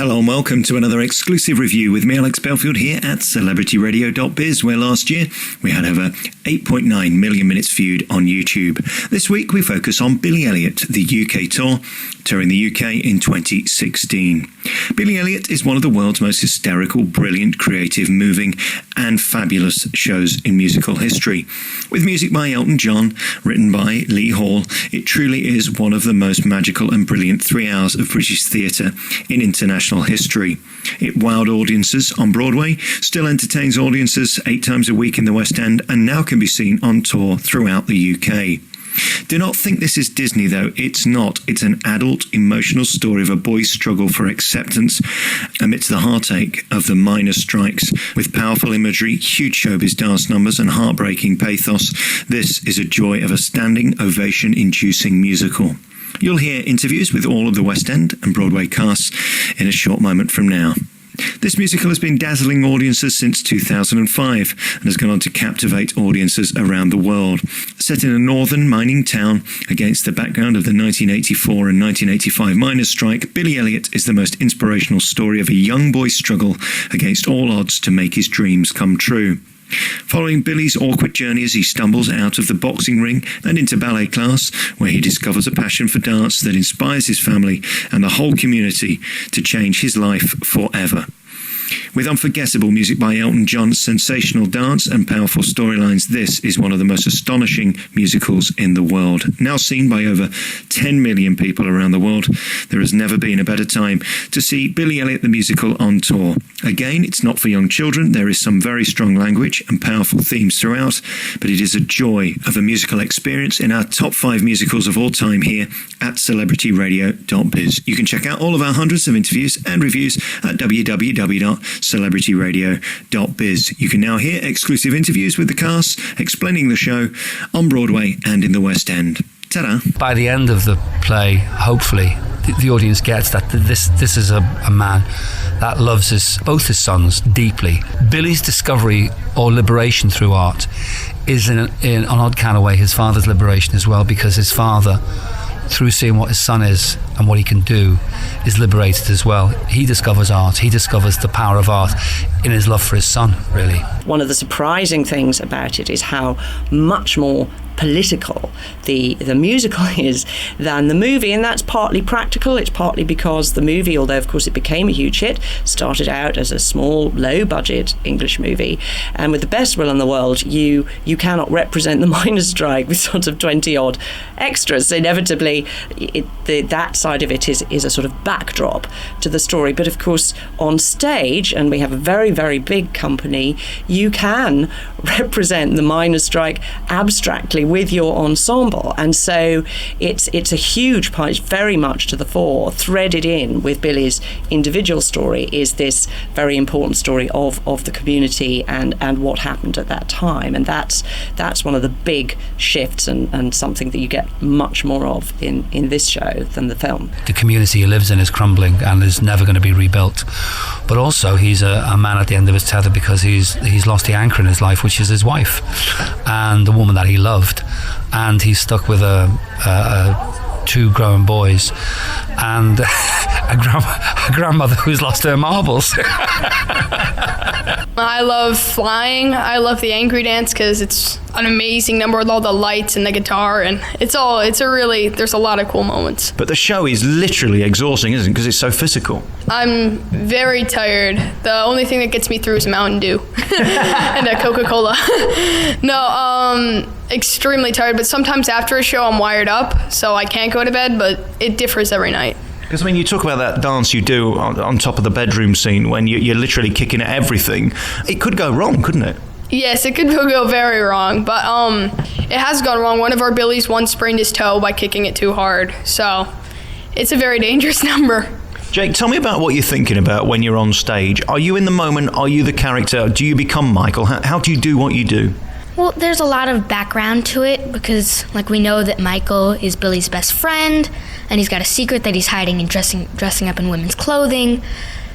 Hello and welcome to another exclusive review with me, Alex Belfield, here at celebrityradio.biz, where last year we had over 8.9 million minutes viewed on YouTube. This week we focus on Billy Elliot, the UK tour, touring the UK in 2016. Billy Elliot is one of the world's most hysterical, brilliant, creative, moving and fabulous shows in musical history. With music by Elton John, written by Lee Hall, it truly is one of the most magical and brilliant 3 hours of British theatre in international history. It wowed audiences on Broadway, still entertains audiences 8 times a week in the West End, and now can be seen on tour throughout the UK. Do not think this is Disney, though. It's not. It's an adult, emotional story of a boy's struggle for acceptance amidst the heartache of the miners' strikes. With powerful imagery, huge showbiz dance numbers and heartbreaking pathos, this is a joy of a standing ovation-inducing musical. You'll hear interviews with all of the West End and Broadway casts in a short moment from now. This musical has been dazzling audiences since 2005 and has gone on to captivate audiences around the world. Set in a northern mining town against the background of the 1984 and 1985 miners' strike, Billy Elliot is the most inspirational story of a young boy's struggle against all odds to make his dreams come true. Following Billy's awkward journey as he stumbles out of the boxing ring and into ballet class, where he discovers a passion for dance that inspires his family and the whole community to change his life forever. With unforgettable music by Elton John, sensational dance and powerful storylines, this is one of the most astonishing musicals in the world. Now seen by over 10 million people around the world, there has never been a better time to see Billy Elliot the Musical on tour. Again, it's not for young children. There is some very strong language and powerful themes throughout, but it is a joy of a musical experience in our top 5 musicals of all time here at celebrityradio.biz. You can check out all of our hundreds of interviews and reviews at www.celebrityradio.biz. You can now hear exclusive interviews with the cast explaining the show on Broadway and in the West End. Ta-da! By the end of the play, hopefully, the audience gets that this is a man that loves both his sons deeply. Billy's discovery or liberation through art is in an odd kind of way his father's liberation as well, because his father, through seeing what his son is and what he can do, is liberated as well. He discovers art. He discovers the power of art in his love for his son, really. One of the surprising things about it is how much more political the musical is than the movie, and that's partly practical. It's partly because the movie, although of course it became a huge hit, started out as a small, low-budget English movie, and with the best will in the world, you cannot represent the miners' strike with sort of 20-odd extras. Inevitably, that side of it is a sort of backdrop to the story. But of course, on stage, and we have a very, very big company, you can represent the miners' strike abstractly with your ensemble, and so it's a huge part. It's very much to the fore. Threaded in with Billy's individual story is this very important story of the community and what happened at that time, and that's one of the big shifts and something that you get much more of in this show than the film. The community he lives in is crumbling and is never going to be rebuilt, but also he's a man at the end of his tether because he's lost the anchor in his life, which is his wife and the woman that he loved. And he's stuck with 2 growing boys and a grandmother who's lost her marbles. I love flying. I love the angry dance because it's an amazing number with all the lights and the guitar, and there's a lot of cool moments. But the show is literally exhausting, isn't it? Because it's so physical. I'm very tired. The only thing that gets me through is Mountain Dew and a Coca-Cola. No, extremely tired, but sometimes after a show I'm wired up, so I can't go to bed, but it differs every night. Because, I mean, you talk about that dance you do on top of the bedroom scene when you're literally kicking at everything. It could go wrong, couldn't it? Yes, it could go very wrong, but it has gone wrong. One of our Billies once sprained his toe by kicking it too hard, so it's a very dangerous number. Jake, tell me about what you're thinking about when you're on stage. Are you in the moment? Are you the character? Do you become Michael? How do you do what you do? Well, there's a lot of background to it because, we know that Michael is Billy's best friend, and he's got a secret that he's hiding and dressing up in women's clothing.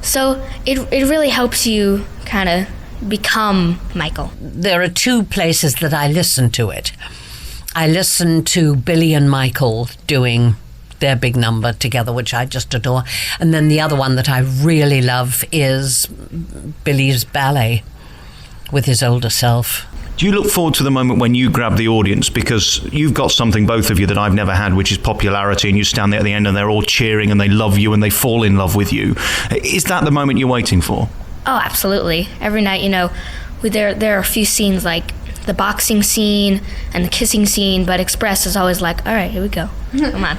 So it really helps you kind of become Michael. There are 2 places that I listen to it. I listen to Billy and Michael doing their big number together, which I just adore. And then the other one that I really love is Billy's Ballet with his older self. Do you look forward to the moment when you grab the audience? Because you've got something, both of you, that I've never had, which is popularity, and you stand there at the end and they're all cheering and they love you and they fall in love with you. Is that the moment you're waiting for? Oh, absolutely. Every night, there are a few scenes like the boxing scene and the kissing scene, but Express is always like, all right, here we go. Come on.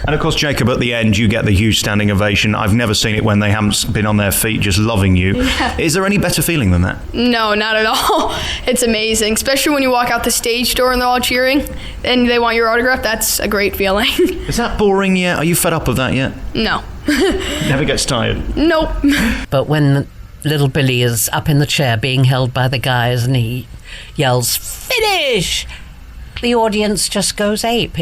And of course, Jacob, at the end, you get the huge standing ovation. I've never seen it when they haven't been on their feet just loving you. Yeah. Is there any better feeling than that? No, not at all. It's amazing, especially when you walk out the stage door and they're all cheering and they want your autograph. That's a great feeling. Is that boring yet? Are you fed up of that yet? No. Never gets tired? Nope. But when little Billy is up in the chair being held by the guys and he yells, "Finish!" the audience just goes ape.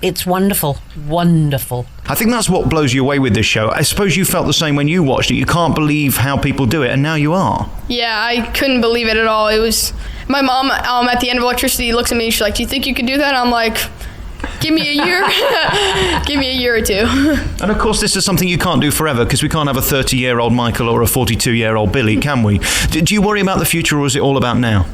It's wonderful, wonderful. I think that's what blows you away with this show. I suppose you felt the same when you watched it. You can't believe how people do it, and now you are. Yeah, I couldn't believe it at all. It was my mom at the end of Electricity looks at me and she's like, "Do you think you could do that?" I'm like, "Give me a year." Give me a year or two. And of course, this is something you can't do forever, because we can't have a 30-year-old Michael or a 42-year-old Billy, can we? Do you worry about the future, or is it all about now?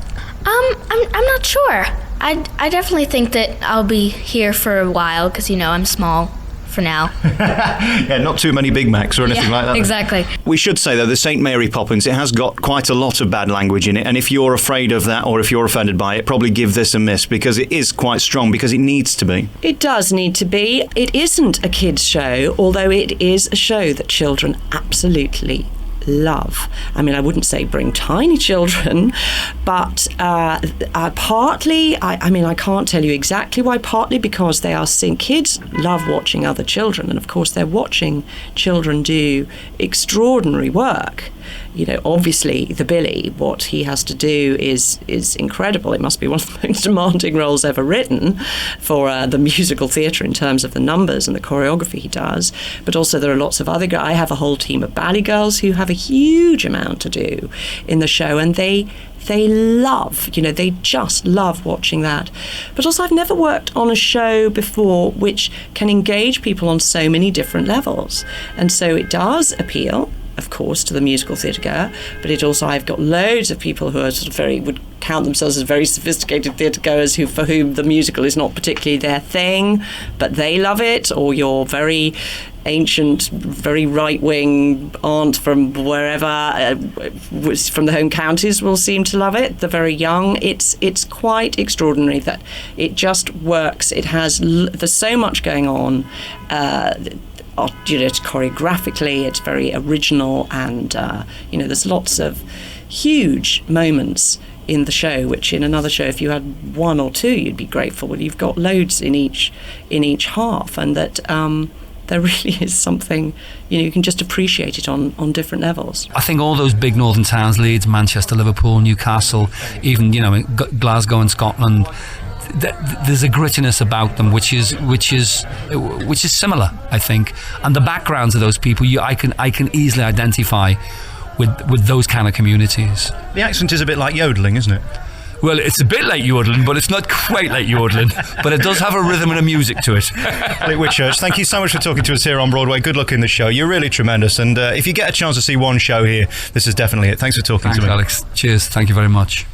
I'm not sure. I definitely think that I'll be here for a while because, I'm small for now. Yeah, not too many Big Macs or anything like that. Exactly. We should say, though, the St. Mary Poppins, it has got quite a lot of bad language in it, and if you're afraid of that or if you're offended by it, probably give this a miss, because it is quite strong, because it needs to be. It does need to be. It isn't a kids' show, although it is a show that children absolutely love. I mean, I wouldn't say bring tiny children, but partly, I can't tell you exactly why, partly because they are seeing, kids love watching other children, and of course they're watching children do extraordinary work. Obviously the Billy, what he has to do is incredible. It must be one of the most demanding roles ever written for the musical theatre in terms of the numbers and the choreography he does. But also there are lots of other guys. I have a whole team of ballet girls who have a huge amount to do in the show, and they love, they just love watching that. But also, I've never worked on a show before which can engage people on so many different levels. And so it does appeal, of course, to the musical theatre goer, but it also, I've got loads of people who are sort of would count themselves as very sophisticated theatre goers for whom the musical is not particularly their thing, but they love it, or your very ancient, very right-wing aunt from wherever, from the home counties will seem to love it. The very young, it's quite extraordinary that it just works. It has, there's so much going on. Choreographically, it's very original, and there's lots of huge moments in the show, which in another show, if you had one or two, you'd be grateful. Well, you've got loads in each half, and that there really is something, you can just appreciate it on different levels. I think all those big northern towns, Leeds, Manchester, Liverpool, Newcastle, even Glasgow and Scotland, there's a grittiness about them which is similar, I think, and the backgrounds of those people I can easily identify with those kind of communities. The accent is a bit like yodeling, isn't it? Well, it's a bit like yodeling, but it's not quite like yodeling. But it does have a rhythm and a music to it. Elliot Whitchurch, thank you so much for talking to us here on Broadway. Good luck in the show. You're really tremendous. And if you get a chance to see one show here, this is definitely it. Thanks for talking to me. Alex. Cheers. Thank you very much.